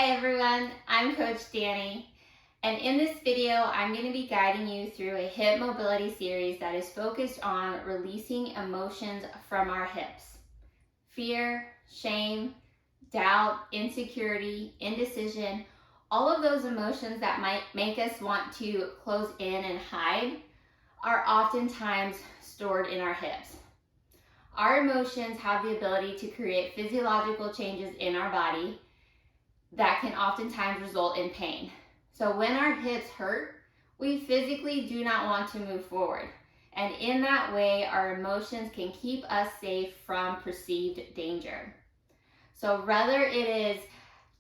Hi everyone, I'm Coach Danny, and in this video I'm going to be guiding you through a hip mobility series that is focused on releasing emotions from our hips. Fear, shame, doubt, insecurity, indecision, all of those emotions that might make us want to close in and hide are oftentimes stored in our hips. Our emotions have the ability to create physiological changes in our body that can oftentimes result in pain. So when our hips hurt, we physically do not want to move forward. And in that way, our emotions can keep us safe from perceived danger. So whether it is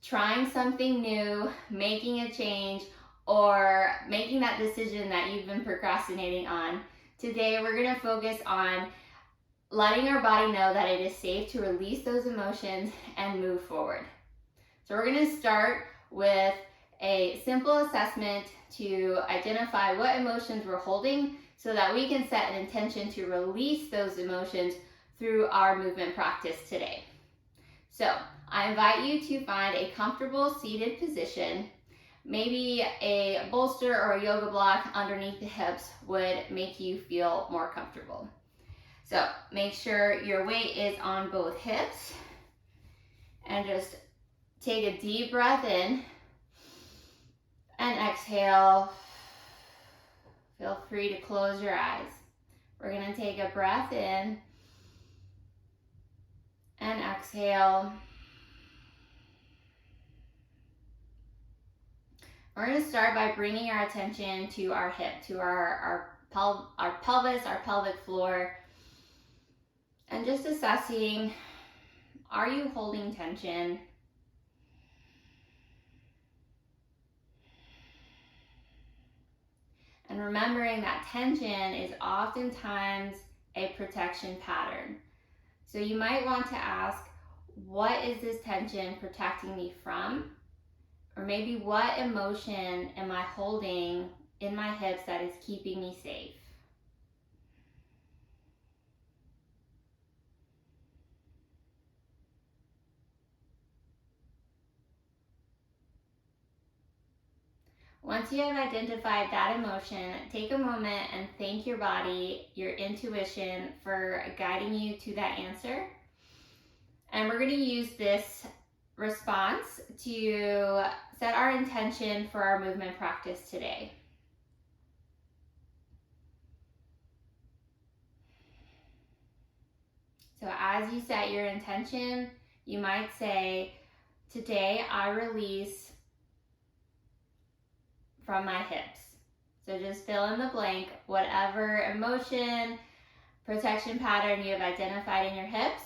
trying something new, making a change, or making that decision that you've been procrastinating on, today we're going to focus on letting our body know that it is safe to release those emotions and move forward. So we're going to start with a simple assessment to identify what emotions we're holding so that we can set an intention to release those emotions through our movement practice today. So I invite you to find a comfortable seated position. Maybe a bolster or a yoga block underneath the hips would make you feel more comfortable. So make sure your weight is on both hips and just take a deep breath in and exhale. Feel free to close your eyes. We're going to take a breath in and exhale. We're going to start by bringing our attention to our hip, to our pelvis, our pelvic floor, and just assessing, are you holding tension? And remembering that tension is oftentimes a protection pattern. So you might want to ask, what is this tension protecting me from? Or maybe what emotion am I holding in my hips that is keeping me safe? Once you have identified that emotion, take a moment and thank your body, your intuition, for guiding you to that answer. And we're going to use this response to set our intention for our movement practice today. So as you set your intention, you might say, today I release from my hips. So just fill in the blank, whatever emotion, protection pattern you have identified in your hips,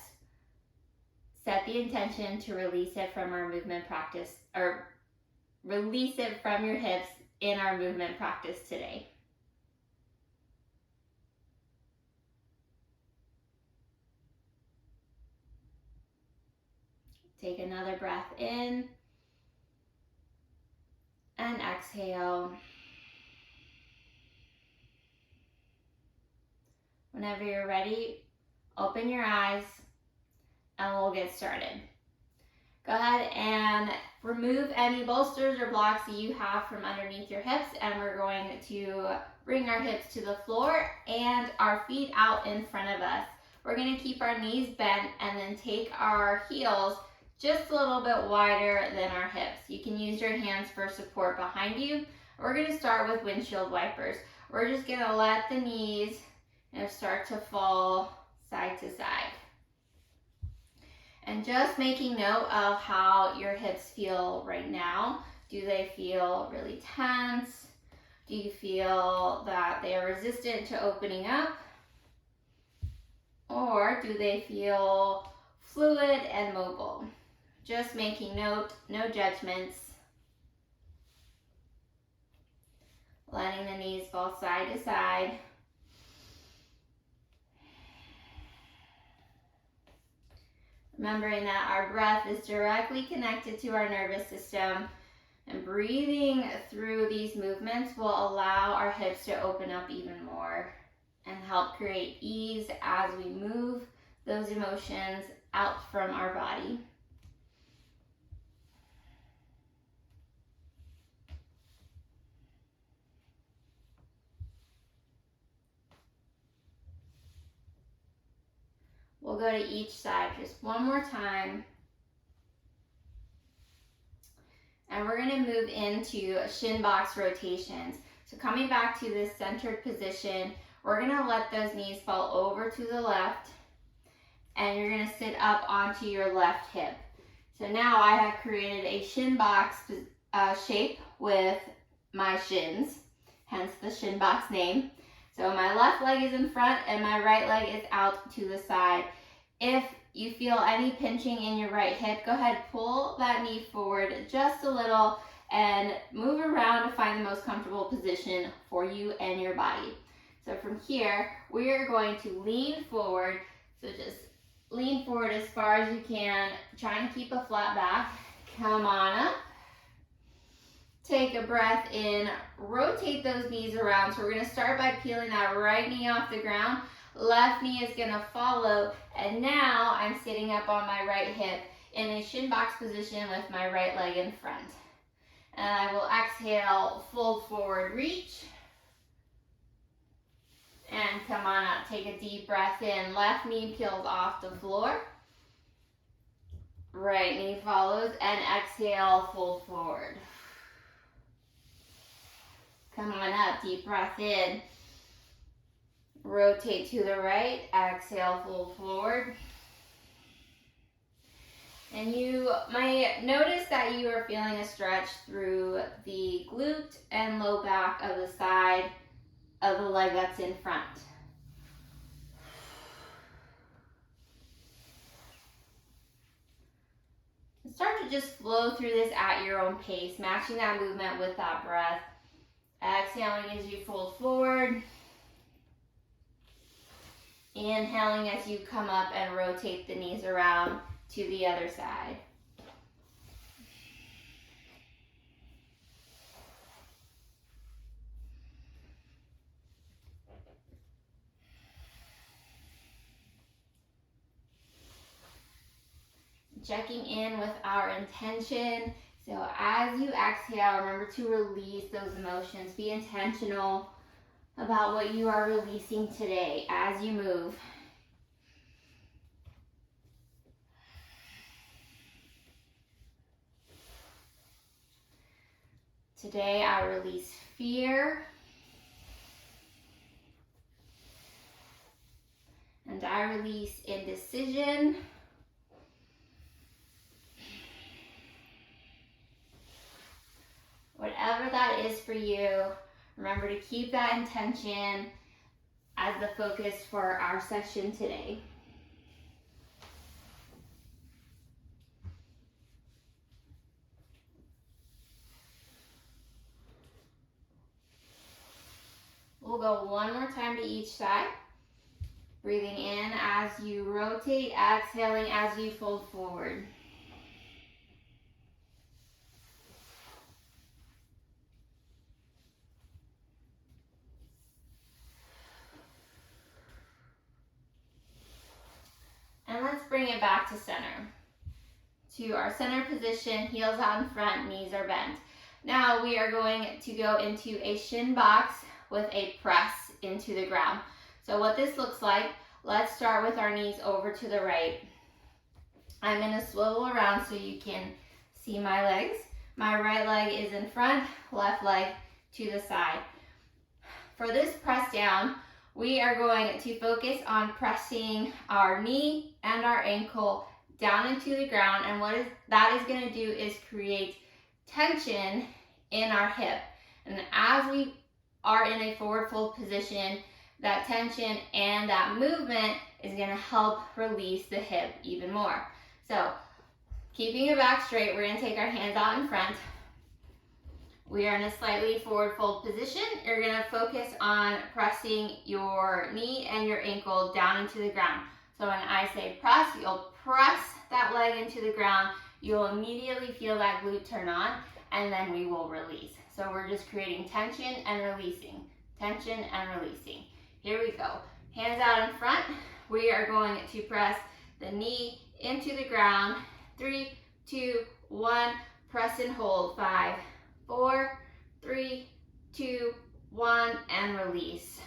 set the intention to release it from our movement practice, or release it from your hips in our movement practice today. Take another breath in and exhale. Whenever you're ready, open your eyes and we'll get started. Go ahead and remove any bolsters or blocks that you have from underneath your hips, and we're going to bring our hips to the floor and our feet out in front of us. We're going to keep our knees bent and then take our heels just a little bit wider than our hips. You can use your hands for support behind you. We're going to start with windshield wipers. We're just going to let the knees start to fall side to side. And just making note of how your hips feel right now. Do they feel really tense? Do you feel that they are resistant to opening up? Or do they feel fluid and mobile? Just making note, no judgments. Letting the knees fall side to side. Remembering that our breath is directly connected to our nervous system, and breathing through these movements will allow our hips to open up even more and help create ease as we move those emotions out from our body. We'll go to each side just one more time. And we're going to move into shin box rotations. So coming back to this centered position, we're going to let those knees fall over to the left, and you're going to sit up onto your left hip. So now I have created a shin box shape with my shins, hence the shin box name. So my left leg is in front and my right leg is out to the side. If you feel any pinching in your right hip, go ahead, pull that knee forward just a little and move around to find the most comfortable position for you and your body. So from here, we are going to lean forward. So just lean forward as far as you can, trying to keep a flat back. Come on up. Take a breath in, rotate those knees around. So we're going to start by peeling that right knee off the ground. Left knee is going to follow, and now I'm sitting up on my right hip in a shin box position with my right leg in front. And I will exhale, fold forward, reach. And come on up, take a deep breath in. Left knee peels off the floor. Right knee follows, and exhale, fold forward. Come on up, deep breath in. Rotate to the right, exhale, fold forward. And you might notice that you are feeling a stretch through the glute and low back of the side of the leg that's in front. Start to just flow through this at your own pace, matching that movement with that breath. Exhaling as you fold forward. Inhaling as you come up and rotate the knees around to the other side. Checking in with our intention. So as you exhale, remember to release those emotions. Be intentional about what you are releasing today as you move. Today I release fear. And I release indecision. Whatever that is for you, remember to keep that intention as the focus for our session today. We'll go one more time to each side. Breathing in as you rotate, exhaling as you fold forward. And let's bring it back to center. To our center position, heels out in front, knees are bent. Now we are going to go into a shin box with a press into the ground. So what this looks like, let's start with our knees over to the right. I'm going to swivel around so you can see my legs. My right leg is in front, left leg to the side. For this press down, we are going to focus on pressing our knee and our ankle down into the ground, and what that is going to do is create tension in our hip. And as we are in a forward fold position, that tension and that movement is going to help release the hip even more. So keeping your back straight, we're going to take our hands out in front. We are in a slightly forward fold position. You're going to focus on pressing your knee and your ankle down into the ground. So when I say press, you'll press that leg into the ground. You'll immediately feel that glute turn on, and then we will release. So we're just creating tension and releasing, tension and releasing. Here we go. Hands out in front. We are going to press the knee into the ground. 3, 2, 1. Press and hold. 5, 4, 3, 2, 1, and release.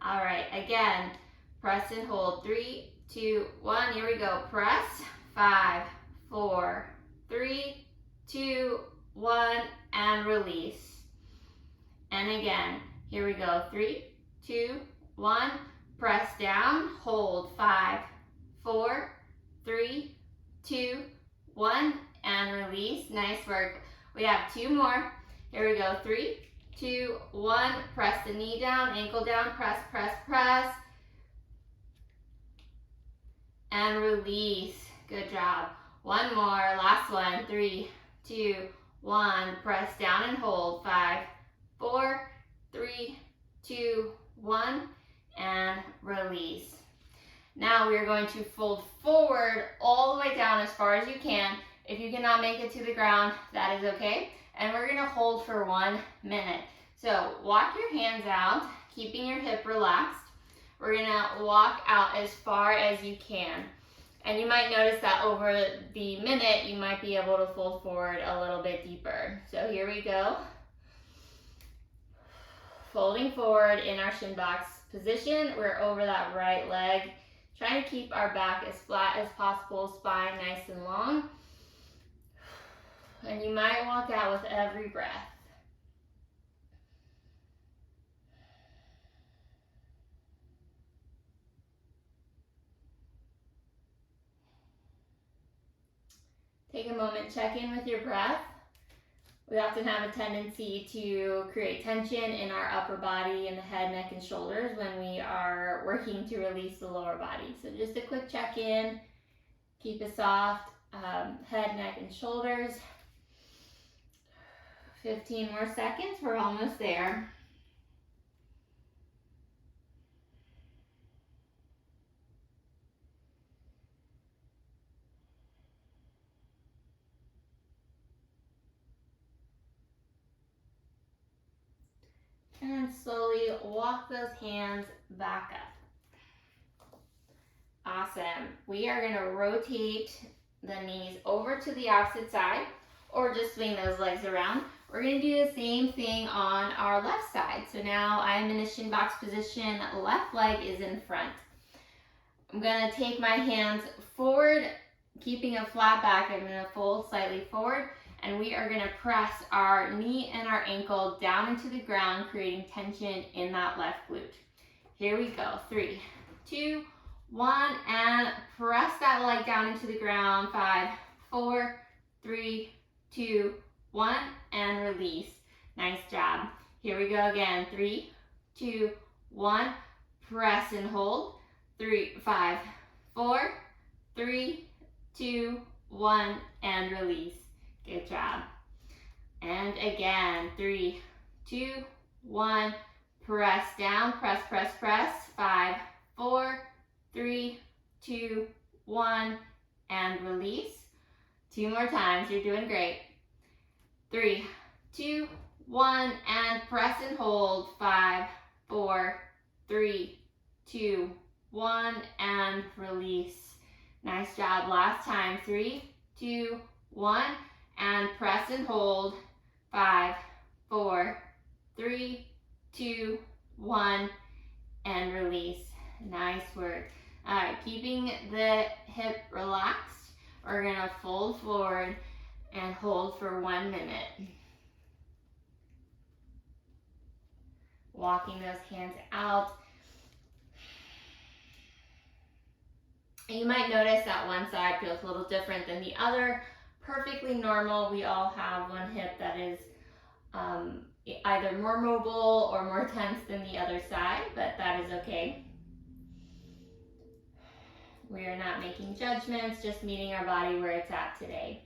All right, again, press and hold. 3, 2, 1. Here we go. Press. 5, 4, 3, 2, 1, and release. And again, here we go. 3, 2, 1. Press down, hold. 5, 4, 3, 2, 1, and release. Nice work. We have 2 more. Here we go. 3, 2, 1. Press the knee down, ankle down, press, press, press. And release. Good job. 1 more. Last one. 3, 2, 1. Press down and hold. 5, 4, 3, 2, 1, and release. Now we are going to fold forward all the way down as far as you can. If you cannot make it to the ground, that is okay. And we're going to hold for 1 minute. So walk your hands out, keeping your hip relaxed. We're going to walk out as far as you can. And you might notice that over the minute, you might be able to fold forward a little bit deeper. So here we go. Folding forward in our shin box position. We're over that right leg. Trying to keep our back as flat as possible, spine nice and long. And you might walk out with every breath. Take a moment, check in with your breath. We often have a tendency to create tension in our upper body and the head, neck, and shoulders when we are working to release the lower body. So just a quick check-in. Keep a soft head, neck, and shoulders. 15 more seconds. We're almost there. And slowly walk those hands back up. Awesome. We are going to rotate the knees over to the opposite side, or just swing those legs around. We're going to do the same thing on our left side. So now I'm in a shin box position. Left leg is in front. I'm going to take my hands forward, keeping a flat back. I'm going to fold slightly forward. And we are going to press our knee and our ankle down into the ground, creating tension in that left glute. Here we go. 3, 2, 1, and press that leg down into the ground. 5, 4, 3, 2, 1, and release. Nice job. Here we go again. 3, 2, 1. Press and hold. 3, 5, 4, 3, 2, 1, and release. Good job. And again, 3, 2, 1. Press down, press, press, press. 5, 4, 3, 2, 1, and release. 2 more times. You're doing great. 3, 2, 1, and press and hold. 5, 4, 3, 2, 1, and release. Nice job. Last time. 3, 2, 1. And press and hold. 5, 4, 3, 2, 1, and release. Nice work. All right, keeping the hip relaxed, we're gonna fold forward and hold for 1 minute. Walking those hands out. And you might notice that one side feels a little different than the other. Perfectly normal. We all have one hip that is either more mobile or more tense than the other side, but that is okay. We are not making judgments, just meeting our body where it's at today.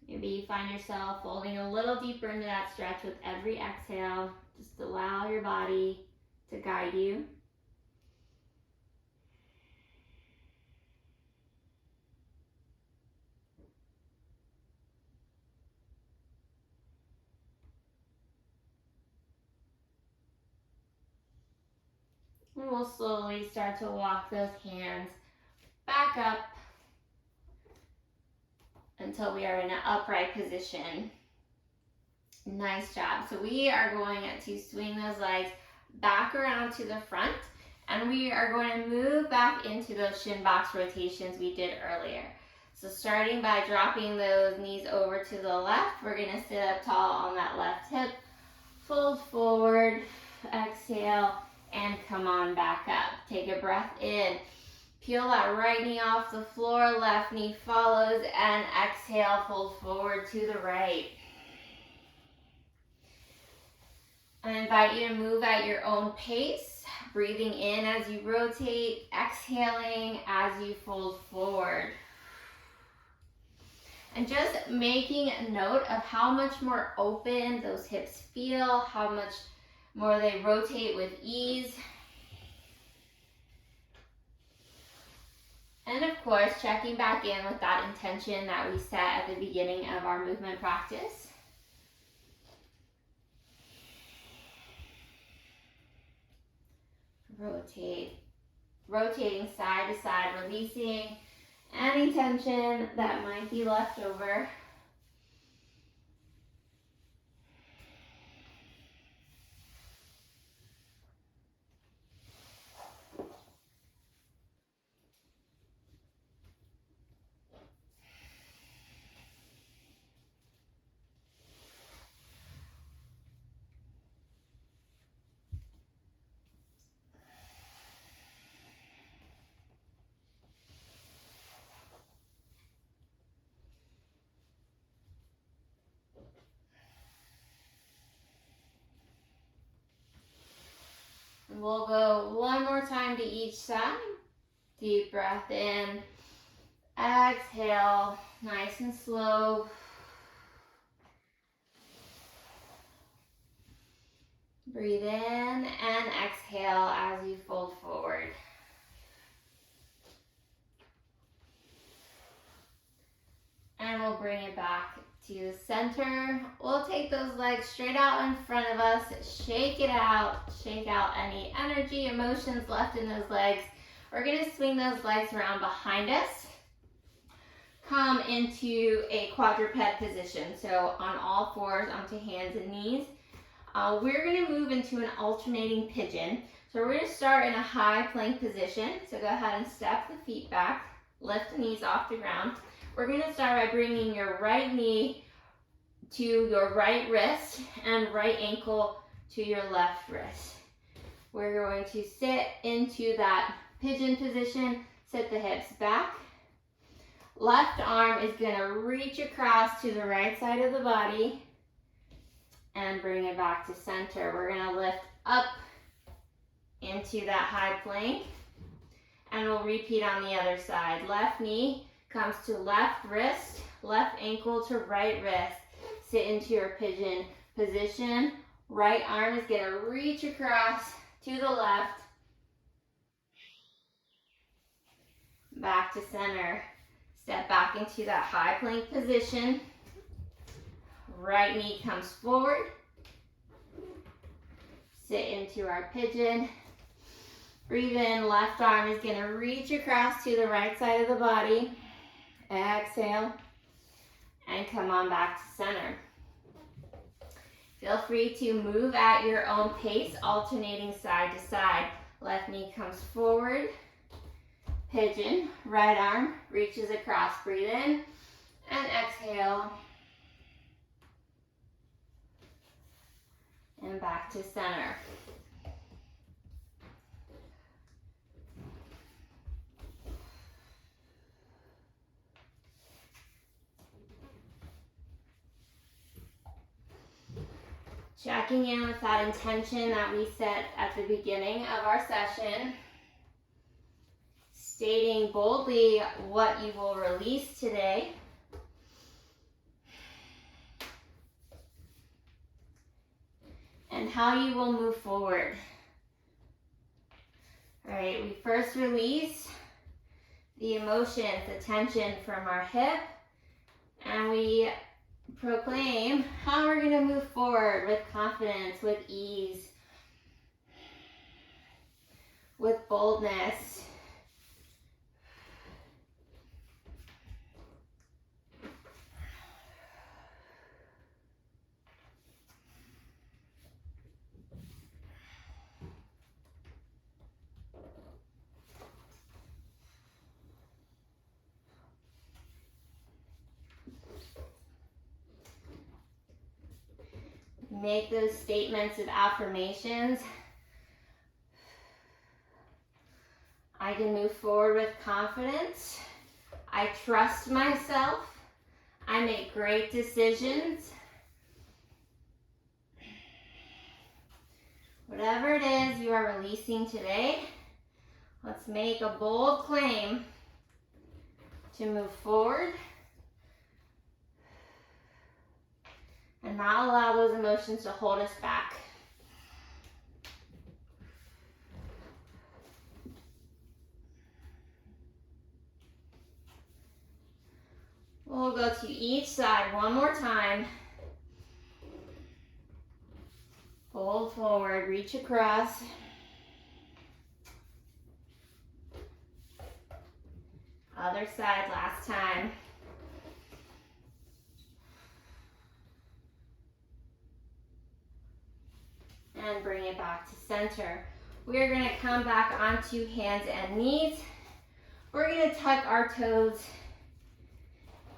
Maybe you find yourself folding a little deeper into that stretch with every exhale. Just allow your body to guide you. And we'll slowly start to walk those hands back up until we are in an upright position. Nice job. So we are going to swing those legs back around to the front, and we are going to move back into those shin box rotations we did earlier. So starting by dropping those knees over to the left, we're going to sit up tall on that left hip, fold forward, exhale, and come on back up. Take a breath in. Peel that right knee off the floor, left knee follows, and exhale, fold forward to the right. I invite you to move at your own pace, breathing in as you rotate, exhaling as you fold forward. And just making a note of how much more open those hips feel, how much more they rotate with ease. And of course, checking back in with that intention that we set at the beginning of our movement practice. Rotating side to side, releasing any tension that might be left over. We'll go one more time to each side. Deep breath in. Exhale, nice and slow. Breathe in and exhale as you fold forward. And we'll bring it back to the center. We'll take those legs straight out in front of us. Shake it out. Shake out any energy, emotions left in those legs. We're going to swing those legs around behind us. Come into a quadruped position. So on all fours, onto hands and knees. We're going to move into an alternating pigeon. So we're going to start in a high plank position. So go ahead and step the feet back. Lift the knees off the ground. We're going to start by bringing your right knee to your right wrist and right ankle to your left wrist. We're going to sit into that pigeon position, sit the hips back. Left arm is going to reach across to the right side of the body and bring it back to center. We're going to lift up into that high plank, and we'll repeat on the other side. Left knee comes to left wrist, left ankle to right wrist. Sit into your pigeon position. Right arm is going to reach across to the left. Back to center. Step back into that high plank position. Right knee comes forward. Sit into our pigeon. Breathe in. Left arm is going to reach across to the right side of the body. Exhale. And come on back to center. Feel free to move at your own pace, alternating side to side. Left knee comes forward. Pigeon. Right arm reaches across. Breathe in and exhale. And back to center. Checking in with that intention that we set at the beginning of our session. Stating boldly what you will release today. And how you will move forward. All right, we first release the emotions, the tension from our hip, and we proclaim how we're going to move forward with confidence, with ease, with boldness. make those statements of affirmations. I can move forward with confidence. I trust myself. I make great decisions. Whatever it is you are releasing today, let's make a bold claim to move forward and not allow those emotions to hold us back. We'll go to each side one more time. Fold forward, reach across. Other side, last time. And bring it back to center. We're going to come back onto hands and knees. We're going to tuck our toes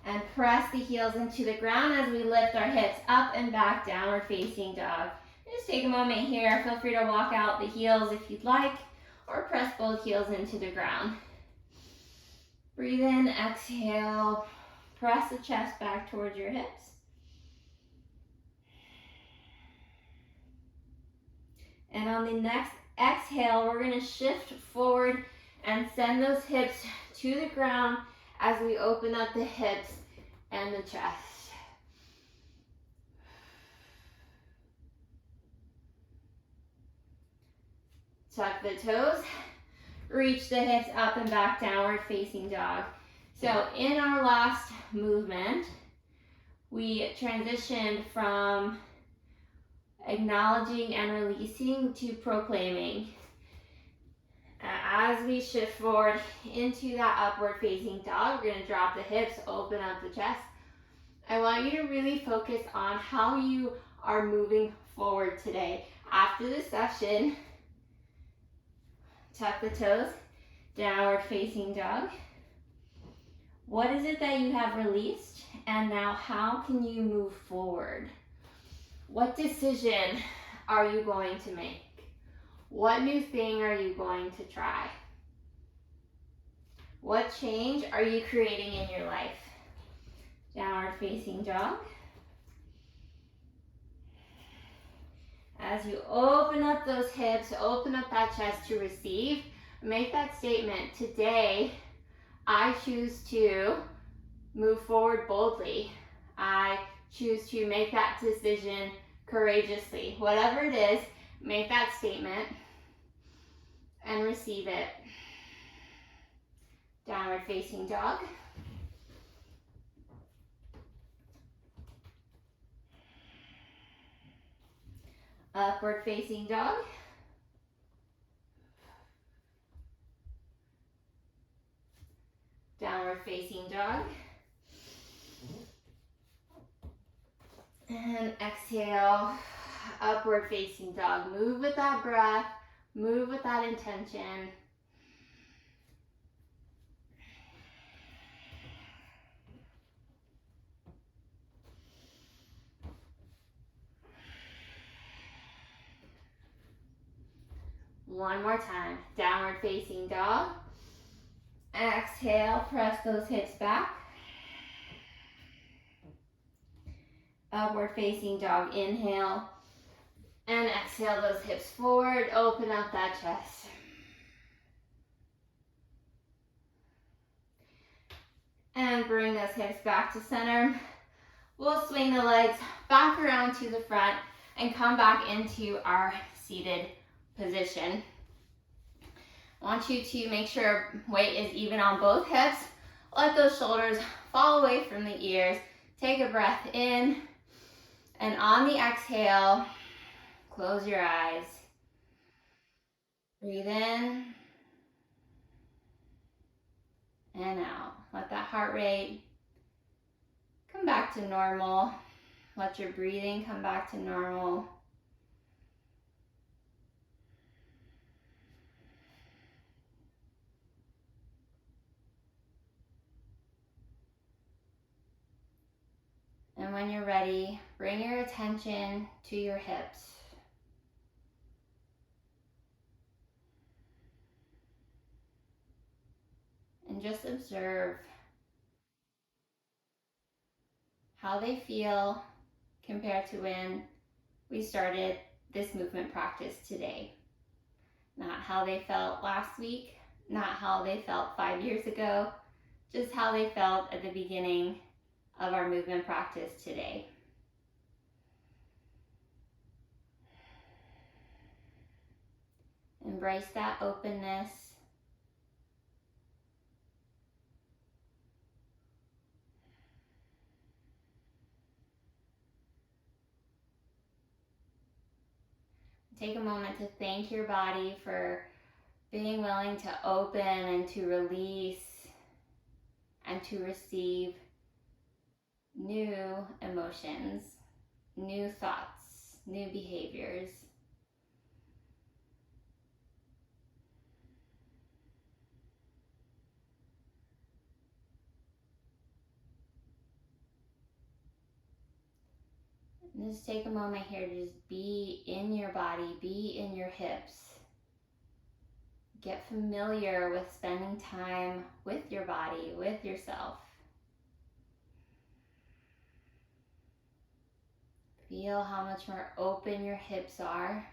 and press the heels into the ground as we lift our hips up and back, downward facing dog. Just take a moment here. Feel free to walk out the heels if you'd like, or press both heels into the ground. Breathe in, exhale. Press the chest back towards your hips. And on the next exhale, we're going to shift forward and send those hips to the ground as we open up the hips and the chest. Tuck the toes, reach the hips up and back, downward facing dog. So in our last movement, we transitioned from acknowledging and releasing to proclaiming. As we shift forward into that upward facing dog, we're going to drop the hips, open up the chest. I want you to really focus on how you are moving forward today. After the session, tuck the toes, downward facing dog. What is it that you have released? And now how can you move forward? What decision are you going to make? What new thing are you going to try? What change are you creating in your life? Downward facing dog. As you open up those hips, open up that chest to receive, make that statement. Today, I choose to move forward boldly. I choose to make that decision courageously. Whatever it is, make that statement and receive it. Downward facing dog. Upward facing dog. Downward facing dog. And exhale, upward facing dog. Move with that breath, move with that intention. One more time, downward facing dog. Exhale, press those hips back. Upward facing dog, inhale. And exhale those hips forward, open up that chest. And bring those hips back to center. We'll swing the legs back around to the front and come back into our seated position. I want you to make sure weight is even on both hips. Let those shoulders fall away from the ears. Take a breath in, and on the exhale, close your eyes. Breathe in and out. Let that heart rate come back to normal. Let your breathing come back to normal. And And when you're ready, bring your attention to your hips. And just observe how they feel compared to when we started this movement practice today. Not how they felt last week, not how they felt 5 years ago, just how they felt at the beginning of our movement practice today. Embrace that openness. Take a moment to thank your body for being willing to open and to release and to receive new emotions, new thoughts, new behaviors. And just take a moment here to just be in your body, be in your hips. Get familiar with spending time with your body, with yourself. Feel how much more open your hips are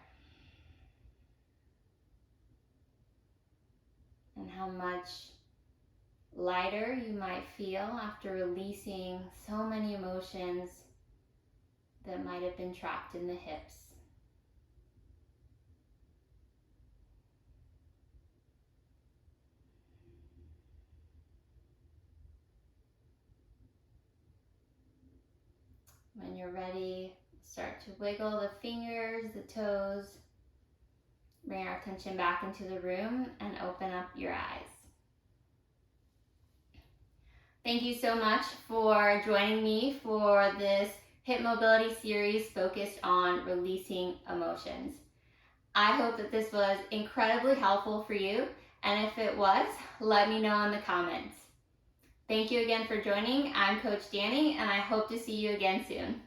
and how much lighter you might feel after releasing so many emotions that might have been trapped in the hips. When you're ready, start to wiggle the fingers, the toes. Bring our attention back into the room and open up your eyes. Thank you so much for joining me for this hip mobility series focused on releasing emotions. I hope that this was incredibly helpful for you, and if it was, let me know in the comments. Thank you again for joining. I'm Coach Danny, and I hope to see you again soon.